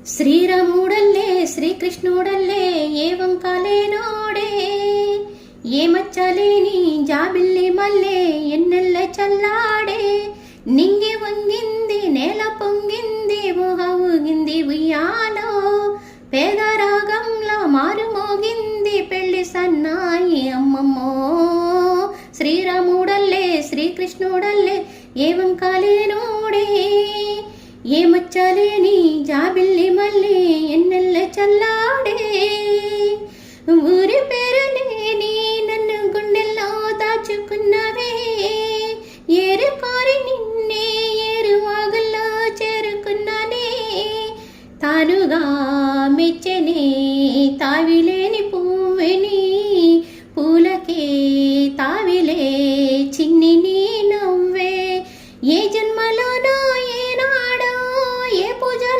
శ్రీరాముడల్లే శ్రీకృష్ణుడల్లే ఏ వంకాలేనోడే ఏ మచ్చలేని జాబిల్లి మల్లే ఎన్నెల్ల చల్లాడే నింగి వంగింది నేల పొంగింది ఊహ ఊగింది ఉయ్యాలో పేద రాగంలో మారుమోగింది పెళ్లి సన్నాయి అమ్మమ్మో శ్రీరాముడల్లే శ్రీకృష్ణుడల్లే ఏ వంకాలేనోడే ఏ మచ్చలేని జాబిల్లి మళ్ళీ ఎన్నెల్ల చల్లాడే ఊరి పేరు నేని నన్ను గుండెల్లో దాచుకున్నవే ఏరు కోరి నిన్నే ఏరు వాగుల్లో చేరుకున్నానే తానుగా మెచ్చనే తావిలేని పువ్వుని